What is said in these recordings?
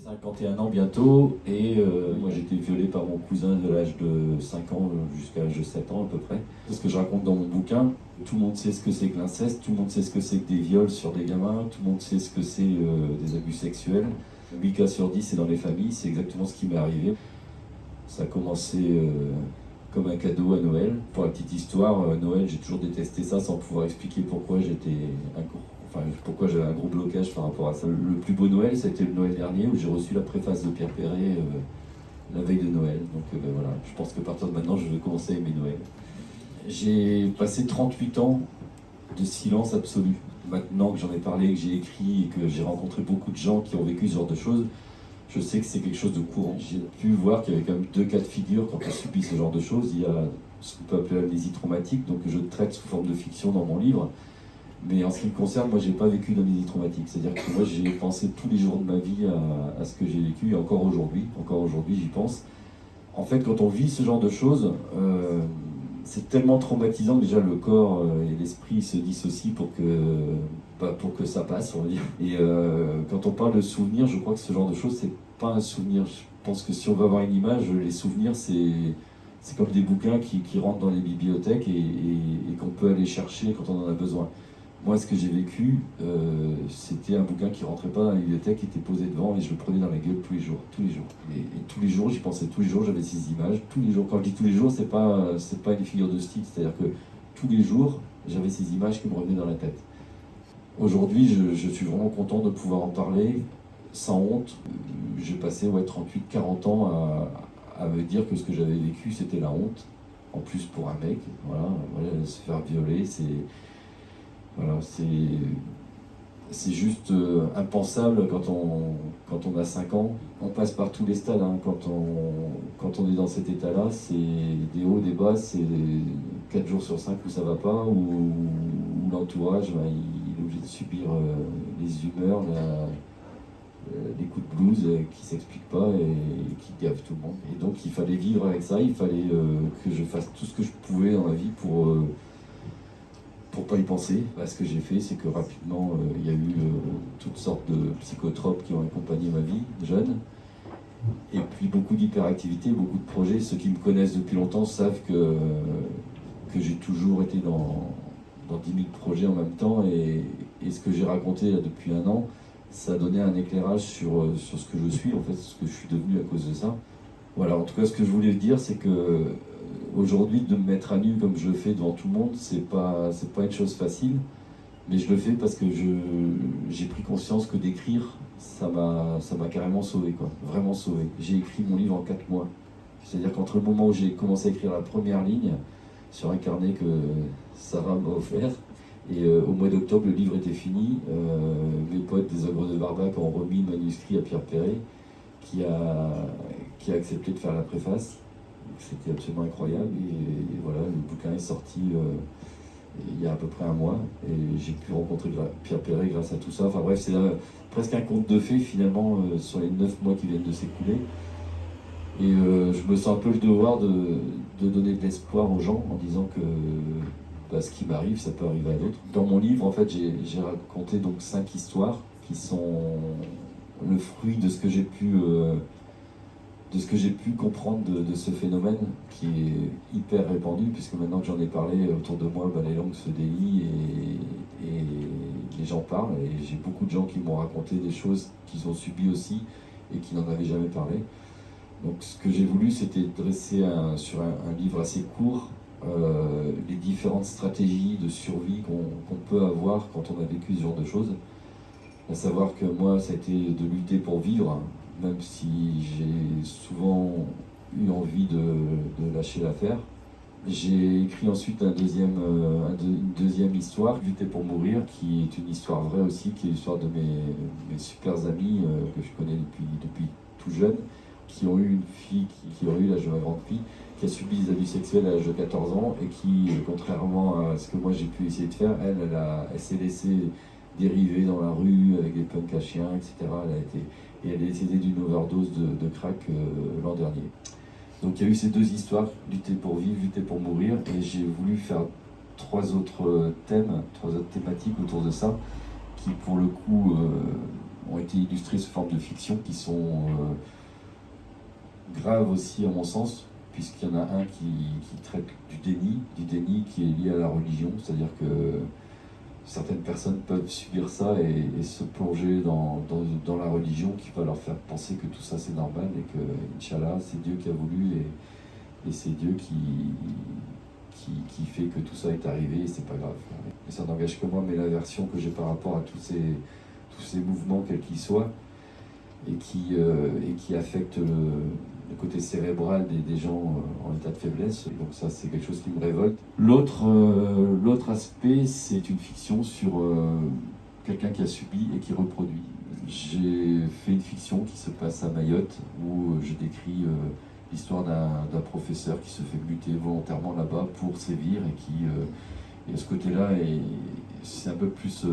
51 ans bientôt, et moi j'ai été violé par mon cousin de l'âge de 5 ans jusqu'à l'âge de 7 ans à peu près. C'est ce que je raconte dans mon bouquin. Tout le monde sait ce que c'est que l'inceste, tout le monde sait ce que c'est que des viols sur des gamins, tout le monde sait ce que c'est des abus sexuels. 8 cas sur 10 c'est dans les familles, c'est exactement ce qui m'est arrivé. Ça a commencé comme un cadeau à Noël. Pour la petite histoire, Noël j'ai toujours détesté ça sans pouvoir expliquer pourquoi pourquoi j'avais un gros blocage par rapport à ça. Le plus beau Noël, ça a été le Noël dernier où j'ai reçu la préface de Pierre Perret la veille de Noël. Donc voilà, je pense qu'à partir de maintenant, je vais commencer à aimer Noël. J'ai passé 38 ans de silence absolu. Maintenant que j'en ai parlé, que j'ai écrit et que j'ai rencontré beaucoup de gens qui ont vécu ce genre de choses, je sais que c'est quelque chose de courant. J'ai pu voir qu'il y avait quand même deux cas de figure quand on subit ce genre de choses. Il y a ce qu'on peut appeler l'amnésie traumatique, donc que je traite sous forme de fiction dans mon livre. Mais en ce qui me concerne, moi, j'ai pas vécu d'amnésie traumatique. C'est-à-dire que moi, j'ai pensé tous les jours de ma vie à ce que j'ai vécu, et encore aujourd'hui, j'y pense. En fait, quand on vit ce genre de choses, c'est tellement traumatisant que déjà le corps et l'esprit se dissocient pour que ça passe, on va dire. Et quand on parle de souvenirs, je crois que ce genre de choses, c'est pas un souvenir. Je pense que si on veut avoir une image, les souvenirs, c'est comme des bouquins qui rentrent dans les bibliothèques et qu'on peut aller chercher quand on en a besoin. Moi, ce que j'ai vécu, c'était un bouquin qui rentrait pas dans la bibliothèque, qui était posé devant et je le prenais dans la gueule tous les jours. Et tous les jours, j'y pensais tous les jours, j'avais ces images. Tous les jours, quand je dis tous les jours, c'est pas une figure de style, c'est-à-dire que tous les jours, j'avais ces images qui me revenaient dans la tête. Aujourd'hui, je suis vraiment content de pouvoir en parler sans honte. J'ai passé 38-40 ans à me dire que ce que j'avais vécu, c'était la honte. En plus pour un mec, voilà, se faire violer, voilà, c'est juste impensable quand on a 5 ans. On passe par tous les stades, hein. Quand on est dans cet état-là, c'est des hauts, des bas, c'est 4 jours sur 5 où ça va pas, où l'entourage, il est obligé de subir les humeurs, les coups de blues qui s'expliquent pas et qui gavent tout le monde. Et donc il fallait vivre avec ça, il fallait que je fasse tout ce que je pouvais dans ma vie pour pas y penser. Ce que j'ai fait, c'est que rapidement, il y a eu toutes sortes de psychotropes qui ont accompagné ma vie jeune. Et puis beaucoup d'hyperactivité, beaucoup de projets. Ceux qui me connaissent depuis longtemps savent que j'ai toujours été dans 10 000 projets en même temps. Et ce que j'ai raconté là, depuis un an, ça a donné un éclairage sur ce que je suis, en fait, ce que je suis devenu à cause de ça. Voilà, en tout cas, ce que je voulais dire, c'est que aujourd'hui, de me mettre à nu comme je le fais devant tout le monde, c'est pas une chose facile, mais je le fais parce que j'ai pris conscience que d'écrire, ça m'a carrément sauvé, quoi, vraiment sauvé. J'ai écrit mon livre en 4 mois. C'est-à-dire qu'entre le moment où j'ai commencé à écrire la première ligne sur un carnet que Sarah m'a offert, et au mois d'octobre, le livre était fini. Mes potes des Ogres de Barbac ont remis le manuscrit à Pierre Perret, qui a accepté de faire la préface. C'était absolument incroyable et voilà, le bouquin est sorti il y a à peu près un mois et j'ai pu rencontrer Pierre Perret grâce à tout ça. Enfin bref, c'est presque un conte de fées finalement sur les 9 mois qui viennent de s'écouler. Et je me sens un peu le devoir de donner de l'espoir aux gens en disant que ce qui m'arrive, ça peut arriver à d'autres. Dans mon livre, en fait, j'ai raconté donc 5 histoires qui sont le fruit de ce que j'ai pu comprendre de ce phénomène qui est hyper répandu, puisque maintenant que j'en ai parlé autour de moi, les langues se délient et les gens parlent, et j'ai beaucoup de gens qui m'ont raconté des choses qu'ils ont subies aussi et qui n'en avaient jamais parlé. Donc ce que j'ai voulu, c'était dresser sur un livre assez court les différentes stratégies de survie qu'on peut avoir quand on a vécu ce genre de choses. À savoir que moi, ça a été de lutter pour vivre, même si j'ai souvent eu envie de lâcher l'affaire. J'ai écrit ensuite une deuxième histoire, Lutter pour mourir, qui est une histoire vraie aussi, qui est l'histoire de mes super amis que je connais depuis tout jeune, qui ont eu une fille, qui aurait eu l'âge de ma grande fille, qui a subi des abus sexuels à l'âge de 14 ans et qui, contrairement à ce que moi j'ai pu essayer de faire, elle s'est laissée dériver dans la rue avec des punks à chiens, etc. Elle est décédée d'une overdose de crack l'an dernier. Donc il y a eu ces 2 histoires, lutter pour vivre, lutter pour mourir, et j'ai voulu faire 3 autres thématiques autour de ça, qui pour le coup ont été illustrées sous forme de fiction qui sont graves aussi à mon sens, puisqu'il y en a un qui traite du déni qui est lié à la religion, c'est-à-dire que certaines personnes peuvent subir ça et se plonger dans la religion qui va leur faire penser que tout ça c'est normal et que, Inch'Allah, c'est Dieu qui a voulu et c'est Dieu qui fait que tout ça est arrivé et c'est pas grave. Et ça n'engage que moi, mais l'aversion que j'ai par rapport à tous ces mouvements, quels qu'ils soient, et qui affectent le côté cérébral des gens en état de faiblesse. Et donc ça, c'est quelque chose qui me révolte. L'autre aspect, c'est une fiction sur quelqu'un qui a subi et qui reproduit. J'ai fait une fiction qui se passe à Mayotte, où je décris l'histoire d'un professeur qui se fait buter volontairement là-bas pour sévir et à ce côté-là, c'est un peu plus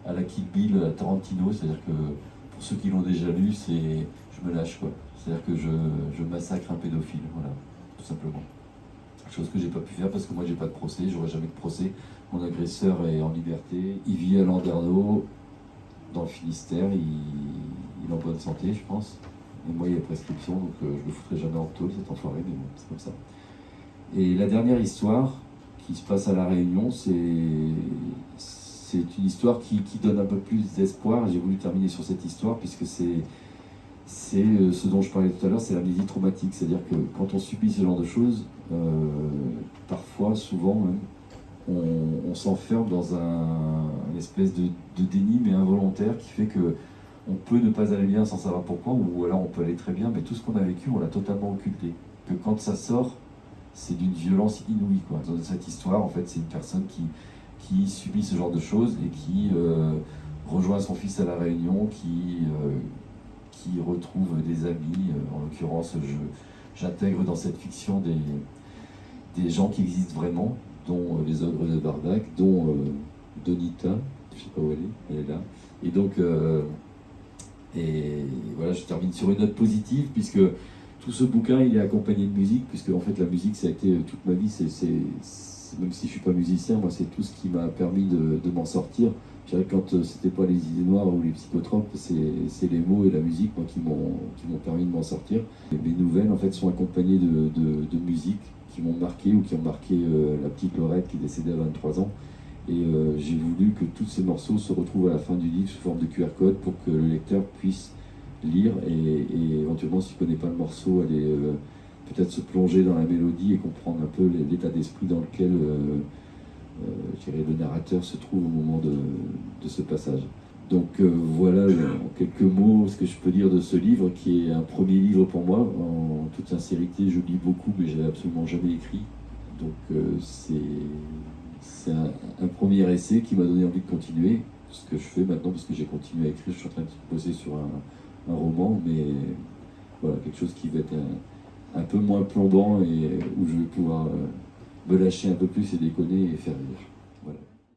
à la Kill Bill, à Tarantino, c'est-à-dire que pour ceux qui l'ont déjà lu, je me lâche quoi. C'est-à-dire que je massacre un pédophile, voilà, tout simplement. Chose que j'ai pas pu faire parce que moi j'ai pas de procès, j'aurai jamais de procès. Mon agresseur est en liberté, il vit à Landerneau, dans le Finistère, il est en bonne santé, je pense. Et moi il y a prescription, donc je le foutrai jamais en tôle, cet enfoiré, mais bon, c'est comme ça. Et la dernière histoire qui se passe à La Réunion, c'est une histoire qui donne un peu plus d'espoir. J'ai voulu terminer sur cette histoire puisque c'est ce dont je parlais tout à l'heure, c'est l'amnésie traumatique. C'est-à-dire que quand on subit ce genre de choses, parfois, souvent même, on s'enferme dans une espèce de déni, mais involontaire, qui fait que on peut ne pas aller bien sans savoir pourquoi, ou alors on peut aller très bien, mais tout ce qu'on a vécu, on l'a totalement occulté. Que quand ça sort, c'est d'une violence inouïe, quoi. Dans cette histoire, en fait, c'est une personne qui subit ce genre de choses et qui rejoint son fils à La Réunion, qui retrouve des amis. En l'occurrence, j'intègre dans cette fiction des gens qui existent vraiment, dont les ogres de Barbac, dont Donita, je sais pas où elle est là. Et donc, et voilà, je termine sur une note positive, puisque tout ce bouquin, il est accompagné de musique, puisque en fait la musique, ça a été toute ma vie, même si je suis pas musicien, moi c'est tout ce qui m'a permis de m'en sortir. Je dirais que quand c'était pas les idées noires ou les psychotropes, c'est les mots et la musique moi, qui m'ont permis de m'en sortir. Et mes nouvelles en fait sont accompagnées de musique qui m'ont marqué ou qui ont marqué la petite Laurette qui est décédée à 23 ans. Et j'ai voulu que tous ces morceaux se retrouvent à la fin du livre sous forme de QR code pour que le lecteur puisse lire et éventuellement, s'il ne connaît pas le morceau, aller peut-être se plonger dans la mélodie et comprendre un peu l'état d'esprit dans lequel je dirais, le narrateur se trouve au moment de ce passage. Donc voilà en quelques mots ce que je peux dire de ce livre qui est un premier livre pour moi. En toute sincérité, je lis beaucoup mais je n'ai absolument jamais écrit. Donc c'est un premier essai qui m'a donné envie de continuer ce que je fais maintenant parce que j'ai continué à écrire. Je suis en train de bosser sur un roman, mais voilà, quelque chose qui va être un peu moins plombant et où je vais pouvoir me lâcher un peu plus et déconner et faire rire.